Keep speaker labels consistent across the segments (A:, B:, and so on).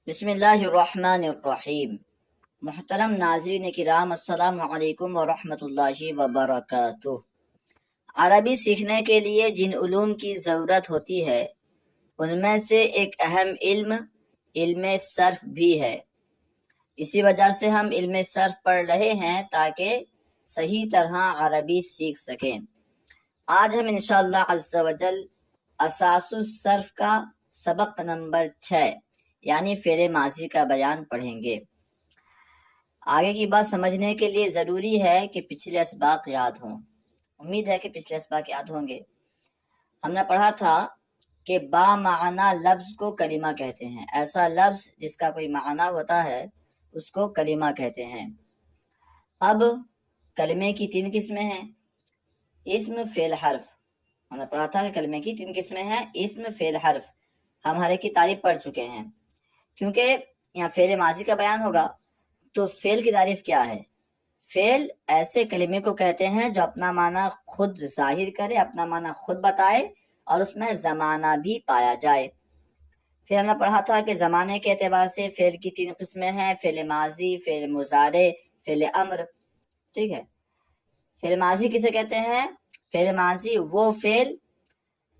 A: بسم اللہ الرحمن الرحیم۔ محترم ناظرین کرام، السلام علیکم ورحمۃ اللہ وبرکاتہ۔ عربی سیکھنے کے لیے جن علوم کی ضرورت ہوتی ہے ان میں سے ایک اہم علم صرف بھی ہے۔ اسی وجہ سے ہم علم صرف پڑھ رہے ہیں تاکہ صحیح طرح عربی سیکھ سکیں۔ آج ہم انشاءاللہ عز و جل اساس الصرف کا سبق نمبر 6 یعنی فعل ماضی کا بیان پڑھیں گے۔ آگے کی بات سمجھنے کے لیے ضروری ہے کہ پچھلے اسباق یاد ہوں۔ امید ہے کہ پچھلے اسباق یاد ہوں گے۔ ہم نے پڑھا تھا کہ با معنی لفظ کو کلمہ کہتے ہیں۔ ایسا لفظ جس کا کوئی معنی ہوتا ہے اس کو کلمہ کہتے ہیں۔ اب کلمے کی 3 قسمیں ہیں: اسم، فعل، حرف۔ ہم نے پڑھا تھا کہ کلمے کی 3 قسمیں ہیں: اسم، فعل، حرف۔ ہم ہر ایک کی تعریف پڑھ چکے ہیں۔ کیونکہ یہاں فعل ماضی کا بیان ہوگا تو فعل کی تعریف کیا ہے؟ فعل ایسے کلمے کو کہتے ہیں جو اپنا معنی خود ظاہر کرے، اپنا معنی خود بتائے اور اس میں زمانہ بھی پایا جائے۔ پھر ہم نے پڑھا تھا کہ زمانے کے اعتبار سے فعل کی 3 قسمیں ہیں: فعل ماضی، فعل مضارع، فعل امر۔ ٹھیک ہے، فعل ماضی کسے کہتے ہیں؟ فعل ماضی وہ فعل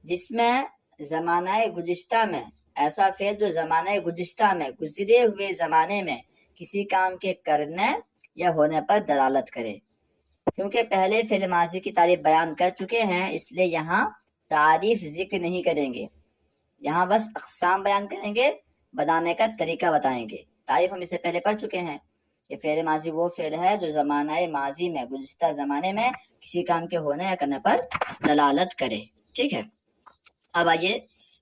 A: جس میں زمانہ گزشتہ میں، ایسا فعل جو زمانہ گزشتہ میں، گزرے ہوئے زمانے میں کسی کام کے کرنے یا ہونے پر دلالت کرے۔ کیونکہ پہلے فعل ماضی کی تعریف بیان کر چکے ہیں اس لیے یہاں تعریف ذکر نہیں کریں گے، یہاں بس اقسام بیان کریں گے، بنانے کا طریقہ بتائیں گے۔ تعریف ہم اس سے پہلے پڑھ چکے ہیں کہ فعل ماضی وہ فعل ہے جو زمانہ ماضی میں، گزشتہ زمانے میں کسی کام کے ہونے یا کرنے پر دلالت کرے۔ ٹھیک ہے، اب آئیے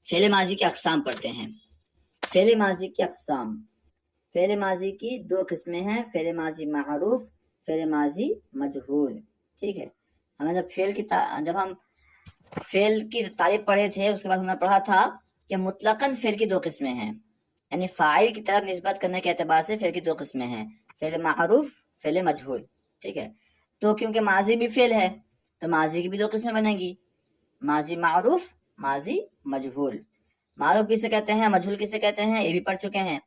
A: فعل ماضی کی اقسام پڑھتے ہیں۔ فعل ماضی کی اقسام: فعل ماضی کی 2 قسمیں ہیں: فعل ماضی معروف، فعل ماضی مجہول۔ ٹھیک ہے، جب ہم فعل کی تعریف پڑھے تھے اس کے بعد ہم نے پڑھا تھا کہ مطلقاً فعل کی 2 قسمیں ہیں، یعنی فاعل کی طرف نسبت کرنے کے اعتبار سے فعل کی 2 قسمیں ہیں: فعل معروف، فعل مجہول۔ ٹھیک ہے، تو کیونکہ ماضی بھی فعل ہے تو ماضی کی بھی 2 قسمیں بنیں گی: ماضی معروف، ماضی مجہول۔ معروف کسے کہتے ہیں، مجہول کسے کہتے ہیں، یہ بھی پڑھ چکے ہیں۔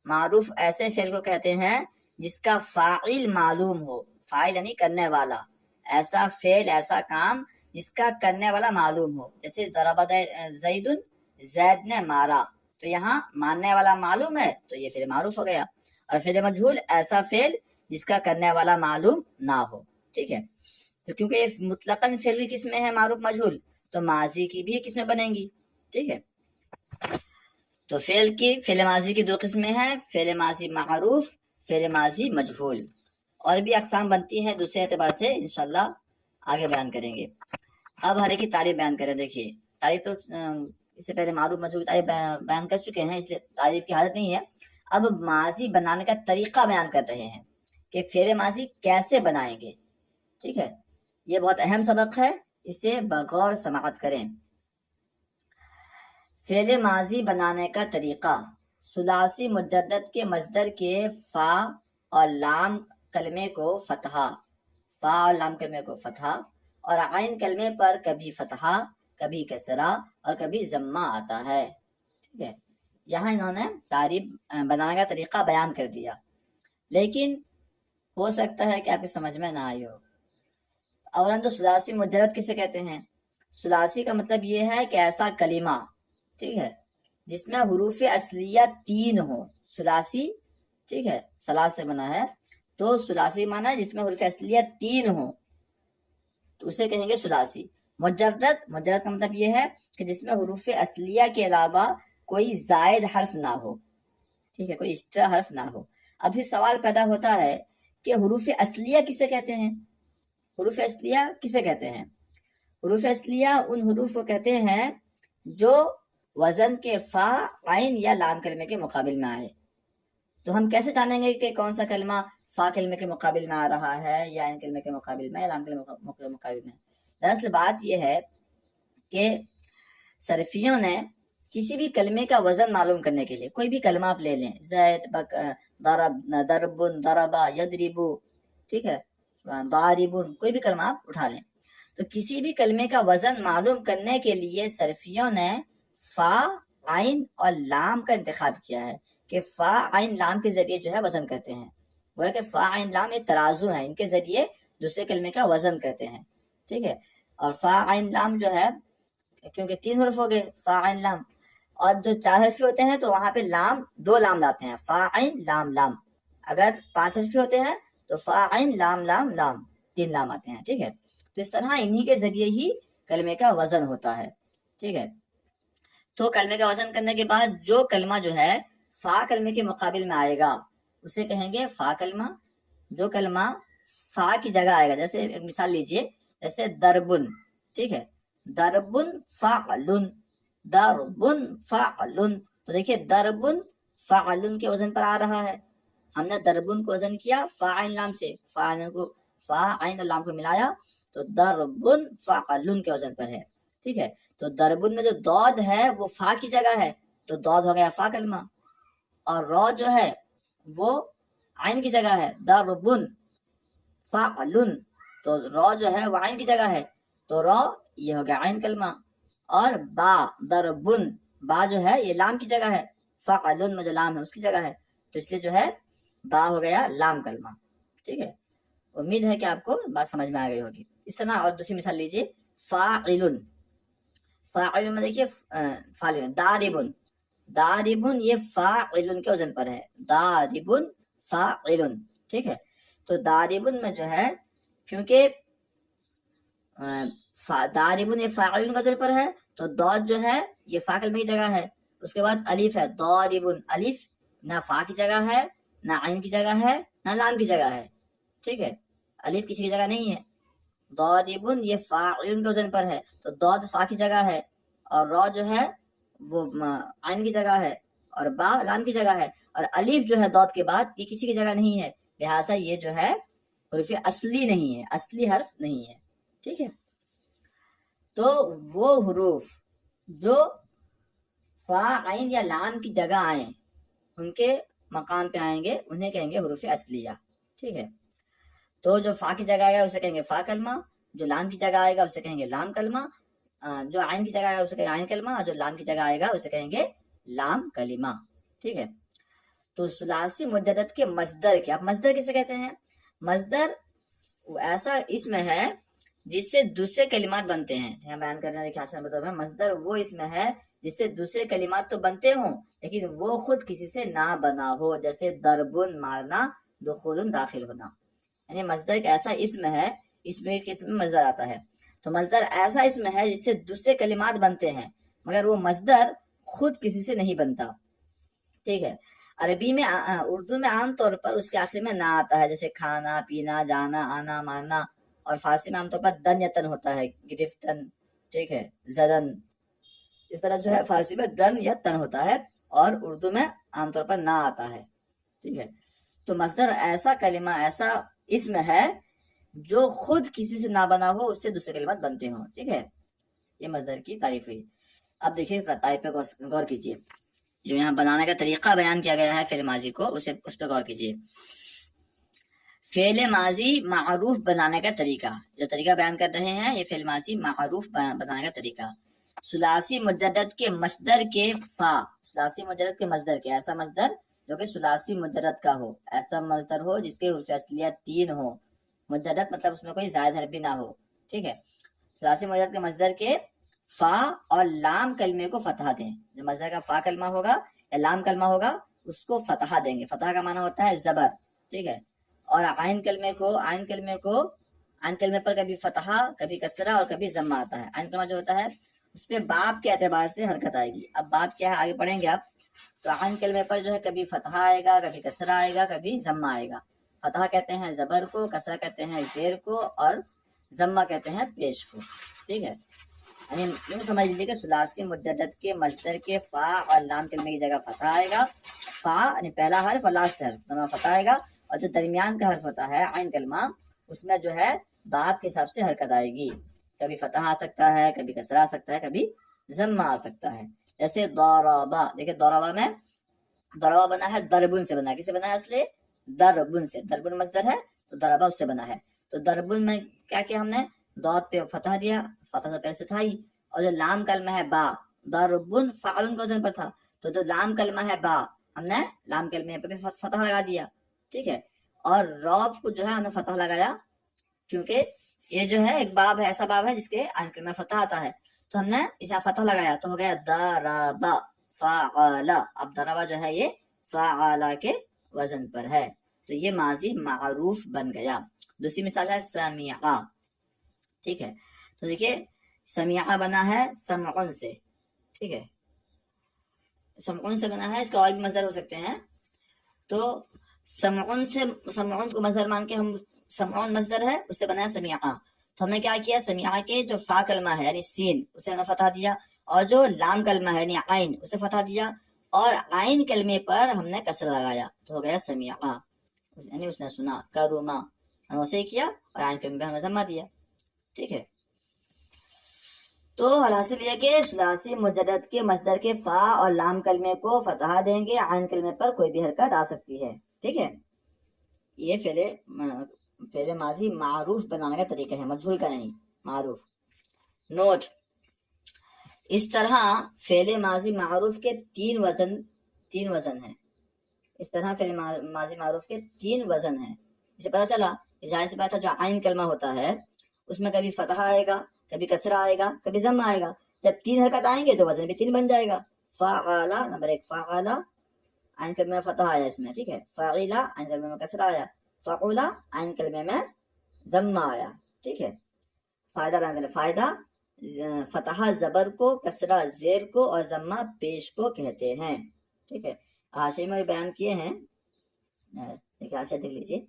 A: معروف ایسے فعل کو کہتے ہیں جس کا فاعل معلوم ہو، فاعل یعنی کرنے والا، ایسا فعل، ایسا کام جس کا کرنے والا معلوم ہو۔ جیسے ضرب زید، زید نے مارا، تو یہاً ماننے والا معلوم ہے تو یہ فعل معروف ہو گیا۔ اور فعل مجہول ایسا فعل جس کا کرنے والا معلوم نہ ہو۔ ٹھیک ہے، تو کیونکہ یہ مطلقاً فعل کی قسمیں ہیں معروف مجہول تو ماضی کی بھی قسمیں بنیں گی۔ ٹھیک ہے، تو فعل ماضی کی 2 قسمیں ہیں: فعل ماضی معروف، فعل ماضی مجہول۔ اور بھی اقسام بنتی ہیں دوسرے اعتبار سے، انشاءاللہ آگے بیان کریں گے۔ اب ہر ایک کی تعریف بیان کریں۔ دیکھیے، تعریف تو اس سے پہلے معروف مجہول تعریف بیان کر چکے ہیں، اس لیے تعریف کی حالت نہیں ہے۔ اب ماضی بنانے کا طریقہ بیان کر رہے ہیں کہ فعل ماضی کیسے بنائیں گے۔ ٹھیک ہے، یہ بہت اہم سبق ہے، اسے بغور سماعت کریں۔ فعل ماضی بنانے کا طریقہ: ثلاثی مجدد کے مصدر کے فا اور لام کلمے کو فتحہ، فا اور لام کلمے کو فتحہ اور عین کلمے پر کبھی فتحہ، کبھی کسرہ اور کبھی ضمہ آتا ہے۔ ٹھیک ہے، یہاں انہوں نے تعریف بنانے کا طریقہ بیان کر دیا، لیکن ہو سکتا ہے کہ آپ کی سمجھ میں نہ آئی ہو۔ اولاً تو ثلاثی مجرد کسے کہتے ہیں؟ ثلاثی کا مطلب یہ ہے کہ ایسا کلمہ، ٹھیک ہے، جس میں حروف اصلیہ 3 ہوں۔ ثلاثی، ٹھیک ہے، ثلاث سے بنا ہے تو ثلاثی معنی ہے جس میں حروف اصلیہ 3 ہوں تو اسے کہیں گے ثلاثی۔ مجرد کا مطلب یہ ہے کہ جس میں حروف اصلیہ کے علاوہ کوئی زائد حرف نہ ہو، ٹھیک ہے، کوئی ایکسٹرا حرف نہ ہو۔ ابھی سوال پیدا ہوتا ہے کہ حروف اصلیہ کسے کہتے ہیں؟ حروف اصلیہ کسے کہتے ہیں؟ حروف اصلیہ ان حروف کو کہتے ہیں جو وزن کے فا، عین یا لام کلمے کے مقابل میں آئے۔ تو ہم کیسے جانیں گے کہ کون سا کلمہ فا کلمے کے مقابل میں آ رہا ہے یا عین کلمے کے مقابل میں یا لام کلمے کے مقابل میں؟ دراصل بات یہ ہے کہ صرفیوں نے کسی بھی کلمے کا وزن معلوم کرنے کے لیے، کوئی بھی کلمہ آپ لے لیں، زید، ضرب، ضرب، ضربا، یضربو، ٹھیک ہے، ضاربن، کوئی بھی کلمہ آپ اٹھا لیں، تو کسی بھی کلمے کا وزن معلوم کرنے کے لیے صرفیوں نے فا، عین اور لام کا انتخاب کیا ہے کہ فا عین لام کے ذریعے جو ہے وزن کرتے ہیں. وہ ہے کہ فا عین لام یہ ترازو ہے، ان کے ذریعے دوسرے کلمے کا وزن کرتے ہیں. ٹھیک ہے. اور فا عین لام جو ہے کیونکہ 3 حرف ہو گئے فا عین لام، اور جو 4 حرفی ہوتے ہیں تو وہاں پہ لام 2 لام لاتے ہیں، فا عین لام لام. اگر 5 حرفی ہوتے ہیں تو فا عین لام لام لام 3 لام آتے ہیں. ٹھیک ہے. تو اس طرح انہی کے ذریعے ہی کلمے کا وزن ہوتا ہے. ٹھیک ہے. تو کلمے کا وزن کرنے کے بعد جو کلمہ جو ہے فا کلمے کے مقابل میں آئے گا اسے کہیں گے فا کلمہ. جو کلمہ فا کی جگہ آئے گا، جیسے ایک مثال لیجئے، جیسے دربن. ٹھیک ہے. دربن فعلن، دربن فعلن. تو دیکھیے دربن فعلن کے وزن پر آ رہا ہے. ہم نے دربن کو وزن کیا فا عین لام سے، فا عین لام کو ملایا تو دربن فعلن کے وزن پر ہے. ٹھیک ہے. تو دربن میں جو دود ہے وہ فا کی جگہ ہے تو دود ہو گیا فا کلمہ، اور رو جو ہے وہ عین کی جگہ ہے، دربن فعلن. تو رو جو ہے وہ عین کی جگہ ہے تو رو یہ ہو گیا عین کلمہ. اور با دربن، با جو ہے یہ لام کی جگہ ہے، فعلن میں جو لام ہے اس کی جگہ ہے تو اس لیے جو ہے با ہو گیا لام کلمہ. ٹھیک ہے. امید ہے کہ آپ کو بات سمجھ میں آ گئی ہوگی. اس طرح اور دوسری مثال لیجیے، فاعلن. فاعلن میں دیکھیے فاعلن، داربن. داربن یہ فاعلن کے وزن پر ہے، داربن فاعلن. ٹھیک ہے. تو داربن میں جو ہے کیونکہ داربن یہ فاعلن کے وزن پر ہے تو دود جو ہے یہ فا کلمے کی جگہ ہے. اس کے بعد الف ہے، داربن. الف نہ فا کی جگہ ہے، نہ عین کی جگہ ہے، نہ لام کی جگہ ہے. ٹھیک ہے. الف کسی کی جگہ نہیں ہے. داربن یہ فاعلن کے وزن پر ہے تو دود فا کی جگہ ہے، اور رو جو ہے وہ عین کی جگہ ہے، اور با لام کی جگہ ہے، اور الف جو ہے دود کے بعد یہ کسی کی جگہ نہیں ہے، لہٰذا یہ جو ہے حرف اصلی نہیں ہے، اصلی حرف نہیں ہے. ٹھیک ہے. تو وہ حروف جو فا عین یا لام کی جگہ آئیں ان کے مقام پہ آئیں گے انہیں کہیں گے حروف اصلیہ. ٹھیک ہے. تو جو فا کی جگہ آئے گا اسے کہیں گے فا کلمہ، جو لام کی جگہ آئے گا اسے کہیں گے لام کلمہ، جو عین کی جگہ آئے گا اسے کہیں گے عین کلمہ، اور جو لام کی جگہ آئے گا اسے کہیں گے لام کلمہ. ٹھیک ہے. تو ثلاثی مجدد کے مصدر کیا؟ مصدر کسے کہتے ہیں؟ مصدر ایسا اسم ہے جس سے دوسرے کلمات بنتے ہیں. یہاں بیان کرنا دیکھیں آسان بطور میں، مصدر وہ اسم ہے جس سے دوسرے کلمات تو بنتے ہوں لیکن وہ خود کسی سے نہ بنا ہو، جیسے دربن مارنا، دخول داخل ہونا. یعنی مصدر ایک ایسا اسم ہے، اسم کے اسم میں مصدر آتا ہے. تو مصدر ایسا اسم ہے جس سے دوسرے کلمات بنتے ہیں مگر وہ مصدر خود کسی سے نہیں بنتا. ٹھیک ہے. عربی میں اردو میں عام طور پر اس کے آخر میں نہ آتا ہے، جیسے کھانا پینا، جانا آنا مارنا. اور فارسی میں عام طور پر دن یا تن ہوتا ہے، گرفتن. ٹھیک ہے. زدن. اس طرح جو ہے فارسی میں دن یا تن ہوتا ہے اور اردو میں عام طور پر نہ آتا ہے. ٹھیک ہے. تو مصدر ایسا کلمہ، ایسا اسم ہے جو خود کسی سے نہ بنا ہو، اس سے دوسرے کلمات بنتے ہوں. ٹھیک ہے. یہ مصدر کی تعریف ہوئی. اب دیکھیے تعریف پہ غور کیجیے. جو یہاں بنانے کا طریقہ بیان کیا گیا ہے فعل ماضی کو، اس پہ غور کیجیے. فعل ماضی معروف بنانے کا طریقہ، جو طریقہ بیان کر رہے ہیں یہ فعل ماضی معروف بنانے کا طریقہ. ثلاثی مجدد کے مصدر کے فا، ثلاثی مجدد کے مصدر کے، ایسا مصدر جو کہ ثلاثی مجرد کا ہو، ایسا مصدر ہو جس کے حروف اصلیہ 3 ہو. مجرد مطلب اس میں کوئی زائد حرف بھی نہ ہو. ٹھیک ہے. ثلاثی مجرد کے مصدر کے فا اور لام کلمے کو فتح دیں. جو مصدر کا فا کلمہ ہوگا یا لام کلمہ ہوگا اس کو فتح دیں گے. فتح کا معنی ہوتا ہے زبر. ٹھیک ہے. اور عین کلمے پر کبھی فتح، کبھی کسرہ اور کبھی ضمہ آتا ہے. عین کلمہ جو ہوتا ہے اس پہ باب کے اعتبار سے حرکت آئے گی. اب باب کیا ہے آگے پڑھیں گے آپ. تو عین کلمے پر جو ہے کبھی فتح آئے گا، کبھی کسرہ آئے گا، کبھی ضمہ آئے گا. فتح کہتے ہیں زبر کو، کسرہ کہتے ہیں زیر کو، اور ضمہ کہتے ہیں پیش کو. ٹھیک ہے. یعنی یوں سمجھ لیجیے کہ ثلاثی مجدد کے مصدر کے فا اور لام کلمے کی جگہ فتح آئے گا. فا یعنی پہلا حرف اور لاسٹ حرف دونوں فتح آئے گا، اور جو درمیان کا حرف ہوتا ہے عین کلمہ اس میں جو ہے باب کے حساب سے حرکت آئے گی. کبھی فتح آ سکتا ہے، کبھی کسرہ آ سکتا ہے، کبھی ضمہ آ سکتا ہے. جیسے ضربہ، دیکھیں ضربہ میں ضربہ بنا ہے دربن سے بنا ہے. کس سے بنا ہے؟ اصل دربن سے. دربن مصدر ہے تو ضربہ اس سے بنا ہے. تو دربن میں کیا کیا ہم نے؟ ضاد پہ فتح دیا، فتح تو پہلے سے تھا ہی. اور جو لام کلمہ ہے با، دربن فعلن کا وزن پر تھا تو جو لام کلمہ ہے با ہم نے لام کلمے پہ بھی فتح لگا دیا، ٹھیک ہے، اور رعب کو جو ہے ہم نے فتح لگایا کیونکہ یہ جو ہے ایک باب ہے، ایسا باب ہے جس کے عین کلمے میں فتح آتا ہے، تو ہم نے اسے فتح لگایا تو ہو گیا ضربا فعل. اب ضربا جو ہے یہ فعل کے وزن پر ہے، تو یہ ماضی معروف بن گیا. دوسری مثال ہے سمعا، ٹھیک ہے، تو دیکھیے سمعا بنا ہے سمعن سے، ٹھیک ہے، سمعن سے بنا ہے، اس کا اور بھی مصدر ہو سکتے ہیں. تو سمعن سے، سمعن کو مصدر مان کے ہم، سمعن مصدر ہے اس سے بنا ہے سمعا، تو ہم نے کیا کیا، سمعا کے جو فا کلمہ ہے یعنی سین اسے ہم نے فتح دیا، اور جو لام کلمہ ہے یعنی عین اسے فتح دیا، اور عین کلمے پر ہم نے کسر لگایا تو ہو گیا سمعا، یعنی اس نے سنا. کروما ہم اسے کیا اور عین کلمے پہ ہم نے ضمہ دیا، ٹھیک ہے. تو حاصل یہ کہ ثلاثی مجرد کے مصدر کے فا اور لام کلمے کو فتح دیں گے، عین کلمے پر کوئی بھی حرکت آ سکتی ہے، ٹھیک ہے. یہ فعل ماضی معروف بنانے کا طریقہ ہے، مجھول کا نہیں، معروف. نوٹ: اس طرح فعل ماضی معروف کے تین وزن ہیں. اس طرح فعل ماضی معروف کے 3 وزن ہیں. اسے پتہ چلا، ظاہر سی بات ہے جو عین کلمہ ہوتا ہے اس میں کبھی فتح آئے گا، کبھی کسرہ آئے گا، کبھی ضم آئے گا. جب 3 حرکت آئیں گے تو وزن بھی 3 بن جائے گا. فعل نمبر 1، فعل عین کلمے میں فتح آیا اس میں، ٹھیک ہے. فعل عین کلمے میں کسرہ آیا. فعل عین کلمے میں ضم آیا، ٹھیک ہے. فائدہ بیان کریں. فائدہ فتح زبر کو، کسرہ زیر کو اور ضمہ پیش کو کہتے ہیں، ٹھیک ہے. حاشیے میں بیان کیے ہیں، دیکھیے حاشیہ دیکھ لیجیے.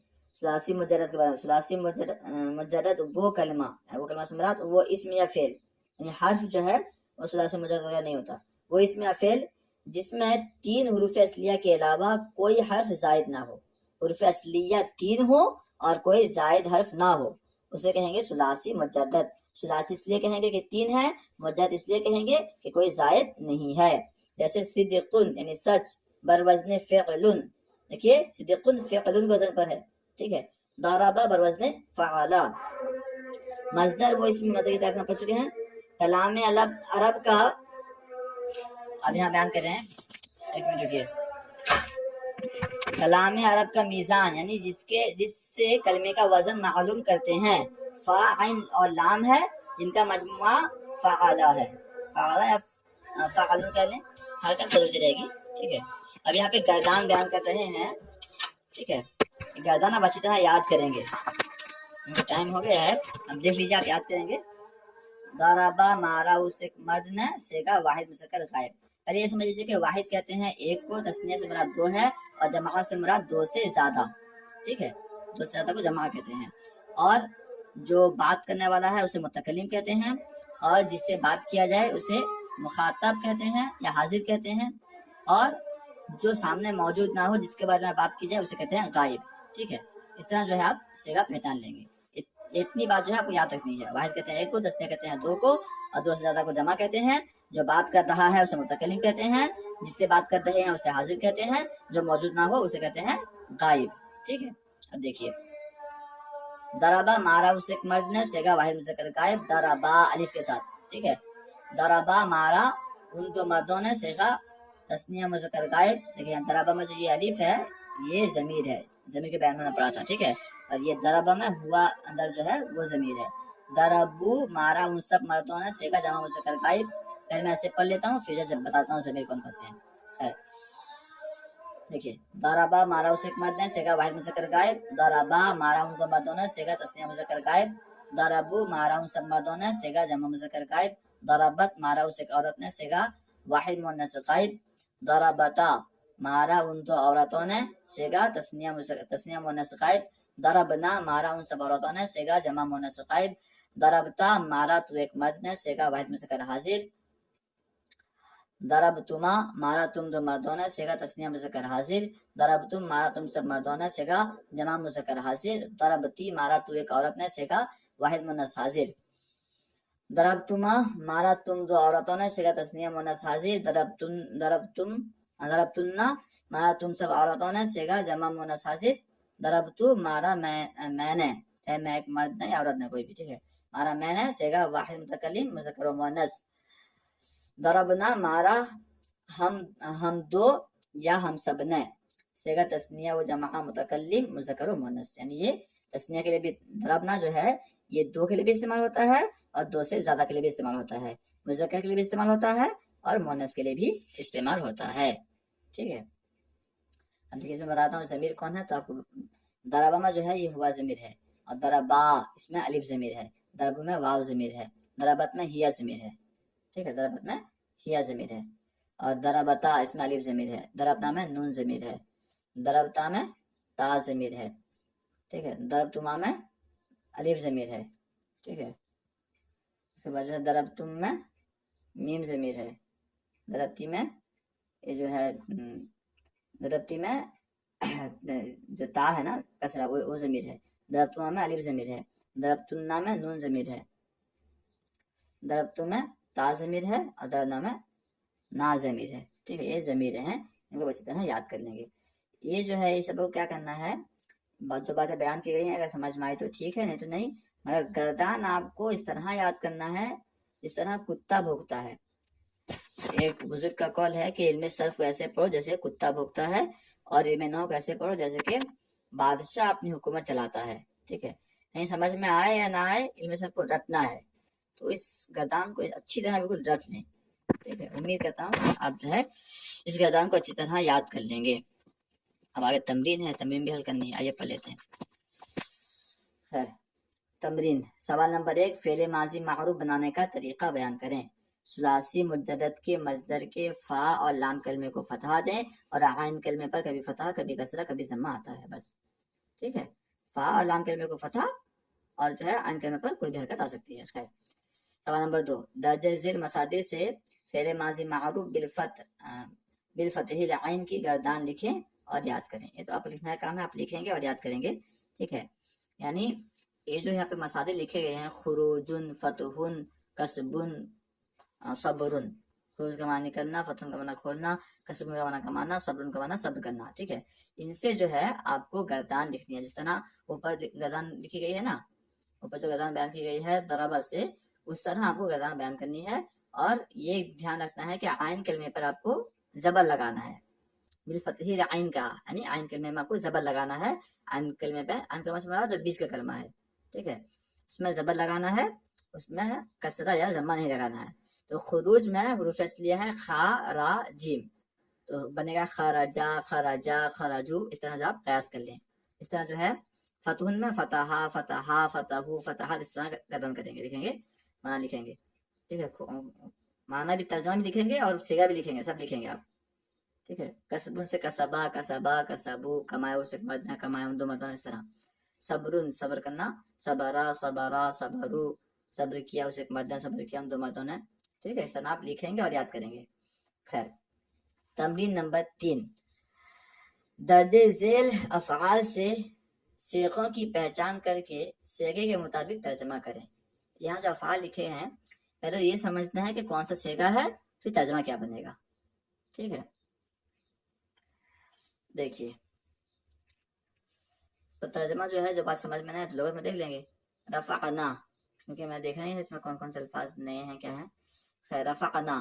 A: ثلاثی مجرد کے بارے میں، ثلاثی مجرد وہ کلمہ سے مراد وہ اسم یا فعل، یعنی حرف جو ہے وہ ثلاثی مجرد وغیرہ نہیں ہوتا، وہ اسم یا فعل جس میں 3 حروف اصلیہ کے علاوہ کوئی حرف زائد نہ ہو. حروف اصلیہ 3 ہو اور کوئی زائد حرف نہ ہو، اسے کہیں گے ثلاثی مجرد. ثلاثی اس لیے کہیں گے کہ 3 ہے، مجرد اس لیے کہیں گے کہ کوئی زائد نہیں ہے. جیسے صدقن یعنی سچ، بروزن فعلن، دیکھیے صدقن فعلن وزن پر ہے، ٹھیک ہے. ضربا بروزن فعلا. مصدر وہ اس میں مصدر کی تعریف میں پڑھ چکے ہیں. کلام عرب کا، اب یہاں بیان کر رہے ہیں، ایک منٹ رکیے. کلام عرب کا میزان یعنی جس سے کلمے کا وزن معلوم کرتے ہیں، فا عین اور لام ہے جن کا مجموعہ فعلا ہے. فعلا یا فعلن کہہ لیں، حرکت بدلتی رہے گی، ٹھیک ہے. اب یہاں پہ گردان بیان کر رہے ہیں، ٹھیک ہے. گردان اب اچھی طرح یاد کریں گے، ٹائم ہو گیا ہے، اب دیکھ لیجیے آپ یاد کریں گے. ضربا مارا اس ایک مرد نے، سیگا واحد مذکر غائب. پہلے یہ سمجھ لیجیے کہ واحد کہتے ہیں 1 کو، تثنیہ سے مراد 2 ہے، اور جمع سے مراد 2 سے زیادہ، ٹھیک ہے. 2 سے زیادہ کو جمع کہتے ہیں. اور جو بات کرنے والا ہے اسے متکلم کہتے ہیں، اور جس سے بات کیا جائے اسے مخاطب کہتے ہیں یا حاضر کہتے ہیں، اور جو سامنے موجود نہ ہو جس کے بارے میں بات کی جائے اسے کہتے ہیں غائب، ٹھیک ہے. اس طرح جو ہے آپ سیگا پہچان لیں گے. اتنی بات جو ہے آپ کو یاد رکھنی ہے. واحد کہتے ہیں 1 کو، تثنیہ کہتے ہیں 2 کو، اور 2 سے زیادہ کو جمع کہتے ہیں. جو بات کر رہا ہے اسے متکلم کہتے ہیں، جس سے بات کر رہے ہیں اسے حاضر کہتے ہیں، جو موجود نہ ہو اسے کہتے ہیں غائب، ٹھیک ہے. اب دیکھیے ضربا مارا اس ایک مرد نے، سیگا واحد مذکر غائب، ضربا الف کے ساتھ، ٹھیک ہے. ضربا مارا ان 2 مردوں نے، سیگا تثنیہ مذکر غائب. دیکھیے ضربا میں جو یہ الف ہے یہ ضمیر ہے، ضمیر کے بیان میں نے پڑھا تھا، ٹھیک ہے. اور یہ ضربا میں ہوا اندر جو ہے وہ ضمیر ہے. ضربو مارا ان سب مردوں نے، سیگا جمع مذکر غائب. پہلے میں ایسے پڑھ لیتا ہوں پھر جب بتاتا ہوں ضمیر کون کون سے ہیں. دیکھیے ضربا مارا اس ایک مرد نے، سیگا واحد مذکر غائب. ضربا مارا ان 2 مردوں نے، سیگا تثنیہ مذکر غائب. ضربو مارا ان سب مردوں نے، سیگا جمع مذکر غائب. ضربت مارا اس ایک عورت نے، سیگا واحد مؤنث غائب. ضربتا مارا ان 2 عورتوں نے، سیگا تثنیہ مؤنث غائب. ضربنا مارا ان سب عورتوں نے، سیگا جمع مؤنث غائب. ضربتا مارا تو ایک مرد نے، سیگا واحد مذکر حاضر. ضربتما مارا تم 2 مردوں نے، سیگا تثنیہ مذکر حاضر. ضربتم مارا تم سب مردوں نے، سیگا جمع مذکر حاضر. ضربتی مارا تو ایک عورت نے، سیگا واحد مؤنث حاضر. ضربتما مارا تم 2 عورتوں نے، سیگا تثنیہ مؤنث حاضر. ضربتنا مارا تم سب عورتوں نے، سیگا جمع مؤنث حاضر. ضربتو مارا میں نے، چاہے میں ایک مرد نے یا عورت نے کوئی بھی، ٹھیک ہے. مارا میں نے، سیگا واحد متکلم مذکر و مؤنث. ضربنا مارا ہم 2 یا ہم سب نے، صیغہ تثنیہ و جمع متکلم مذکر و مؤنث، یعنی یہ تثنیہ کے لیے بھی ضربنا جو ہے یہ دو کے لیے بھی استعمال ہوتا ہے اور دو سے زیادہ کے لیے بھی استعمال ہوتا ہے، مذکر کے لیے بھی استعمال ہوتا ہے اور مؤنث کے لیے بھی استعمال ہوتا ہے. ٹھیک ہے. اب دیکھیے اس میں بتاتا ہوں ضمیر کون ہے. تو آپ کو ضربہ میں جو ہے یہ ہوا ضمیر ہے، اور ضربا اس میں الف ضمیر ہے، ضرب میں واو ضمیر ہے، ضربت میں ہیا ضمیر ہے. ٹھیک ہے. ضربت میں ہیا ضمیر ہے، اور ضربتا اس میں الف ضمیر ہے، ضربتا میں نون ضمیر ہے، ضربتا میں تا ضمیر ہے. ٹھیک ہے. ضربتما میں الف ضمیر ہے. ٹھیک ہے. اس کے بعد جو ہے ضربتم میں میم ضمیر ہے، ضربتی میں یہ جو ہے ضربتی میں جو تا ہے نا کسرہ وہ ضمیر ہے، ضربتما میں الف ضمیر ہے، ضربتنا میں نون ضمیر ہے، ضربتو میں تا ضمیر ہے، اور ضربنا میں نا ضمیر ہے. ٹھیک ہے. یہ ضمیر ہیں، ان کو اچھی طرح یاد کر لیں گے. یہ جو ہے یہ سب کو کیا کرنا ہے، جو باتیں بیان کی گئی ہیں اگر سمجھ میں آئی تو ٹھیک ہے، نہیں تو نہیں. مگر گردان آپ کو اس طرح یاد کرنا ہے جس طرح کتا بھوکتا ہے. ایک بزرگ کا قول ہے کہ علم صرف ویسے پڑھو جیسے کتا بھوکتا ہے، اور علم نحو کیسے پڑھو جیسے کہ بادشاہ اپنی حکومت چلاتا ہے. ٹھیک ہے. نہیں سمجھ میں آئے یا نہ آئے، علم صرف کو رٹنا ہے، تو اس گردان کو اچھی طرح بالکل رٹ لیں. ٹھیک ہے. امید کرتا ہوں آپ جو ہے اس گردان کو اچھی طرح یاد کر لیں گے. اب آگے تمرین ہے، تمرین بھی حل کرنی ہے. آئیے پڑھ لیتے ہیں. خیر تمرین سوال نمبر 1، فعل ماضی معروف بنانے کا طریقہ بیان کریں. ثلاثی مجرد کے مصدر کے فا اور لام کلمے کو فتحہ دیں، اور عین کلمے پر کبھی فتحہ کبھی کسرہ کبھی ضمہ آتا ہے بس. ٹھیک ہے. فا اور لام کلمے کو فتحہ، اور جو ہے عین کلمے پر کوئی بھی حرکت آ سکتی ہے. خیر سوال نمبر 2، درجہ ذیل مصادر سے فعل ماضی معروف بالفتح العین کی گردان لکھیں اور یاد کریں. یہ تو آپ لکھنا ہے کام ہے، آپ لکھیں گے اور یاد کریں گے. ٹھیک ہے. یعنی یہ جو یہاں پہ مصادر لکھے گئے ہیں، خروجن، فتحن، کسبن، صبرن. خروج کا معنی نکلنا، فتح کا معنی کھولنا، کسب کا معنی کمانا، صبرن کا معنی صبر کرنا. ٹھیک ہے. ان سے جو ہے آپ کو گردان لکھنی ہے، جس طرح اوپر گردان لکھی گئی ہے نا، اوپر جو گردان بیان کی گئی ہے ضربہ سے، اس طرح آپ کو گردان بیان کرنی ہے. اور یہ دھیان رکھنا ہے کہ عین کلمے پر آپ کو زبر لگانا ہے. بالفتح عین کا یعنی عین کلمے میں آپ کو زبر لگانا ہے. عین کلمے پہ، عین کلمہ سے مراد جو 20 کا کلمہ ہے. ٹھیک ہے. اس میں زبر لگانا ہے، اس میں کسرہ یا ضمہ نہیں لگانا ہے. تو خروج میں حروف اصلیہ ہے خا را جیم، تو بنے گا خرجا خرجا خرجو. اس طرح جو آپ قیاس کر لیں. اس طرح جو ہے فتحن میں فتحا فتحا فتحو فتحا، اس طرح گردن کریں گے، لکھیں گے، معنی لکھیں گے. ٹھیک ہے. معنی بھی، ترجمہ بھی لکھیں گے اور صیغہ بھی لکھیں گے، سب لکھیں گے آپ. ٹھیک ہے. کسبن سے کسبا کسبا کسبو، کمائے سے مدنا کمائے، دو مدن. اس طرح صبرن صبر کرنا، صبرا صبرا صبرو، صبر کیا اسے مدنا صبر کیا، دو مدن ہے. ٹھیک ہے. اس طرح آپ لکھیں گے اور یاد کریں گے. خیر تمرین نمبر 3، درج ذیل افعال سے صیغوں کی پہچان کر کے صیغے کے مطابق ترجمہ کریں. یہاں جو افعال لکھے ہیں پہلے یہ سمجھنا ہے کہ کون سا صیغہ ہے، پھر ترجمہ کیا بنے گا. ٹھیک ہے. دیکھیے تو ترجمہ جو ہے، جو بات سمجھ میں نہ ہے تو لغت میں دیکھ لیں گے. رفعنا، کیونکہ میں دیکھ رہی ہوں اس میں کون کون سے الفاظ نئے ہیں، کیا ہیں. خیر رفعنا،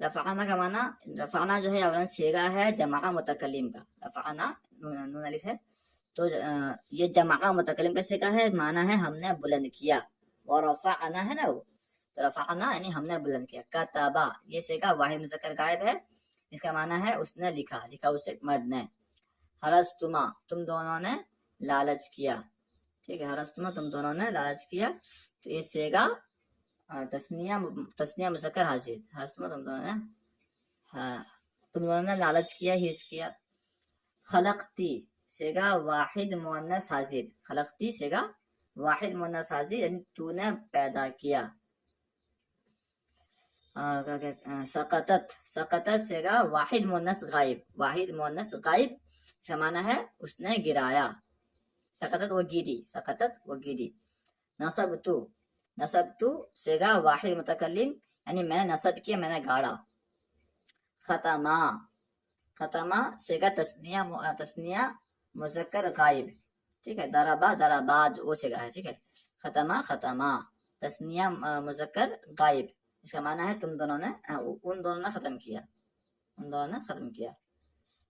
A: رفعنا کا معنی، رفعنا جو ہے اولاً صیغہ ہے جمع متکلم کا. رفعنا نون الف ہے، تو یہ جمع متکلم کا صیغہ ہے، معنی ہے ہم نے بلند کیا. اور رفعنا ہے نا وہ، تو رفعنا یعنی ہم نے بلند کیا. کتابا یہ صیغہ واحد مذکر غائب ہے، اس کا معنی ہے اس نے لکھا، لکھا اسے مرد نے. ہرستما تم دونوں نے لالچ کیا. ٹھیک ہے. ہرستما تم دونوں نے لالچ کیا، تو یہ صیغہ تسنیہ مذکر حاضر. ہرستما تم دونوں نے لالچ کیا، ہرس کیا. خلقتی صیغہ واحد مؤنث حاضر. خلقتی صیغہ واحد مؤنث حاضر، یعنی تو نے پیدا کیا. سقطت، سقطت صیغہ واحد مؤنث غائب. واحد مؤنث غائب اس کا معنی ہے اس نے گرایا. سقطت وہ گری، سقطت وہ گری. نصبتو، نصبتو صیغہ واحد متکلم، یعنی میں نے نصب کیا، میں نے گاڑا. ختمہ، ختمہ صیغہ تسنیہ مذکر غائب. ٹھیک ہے. ضربا ضربات وہ صیغہ ہے. ٹھیک ہے. ختمہ ختمہ تسنیہ مذکر غائب، اس کا معنی ہے تم دونوں نے، ان دونوں نے ختم کیا، ان دونوں نے ختم کیا.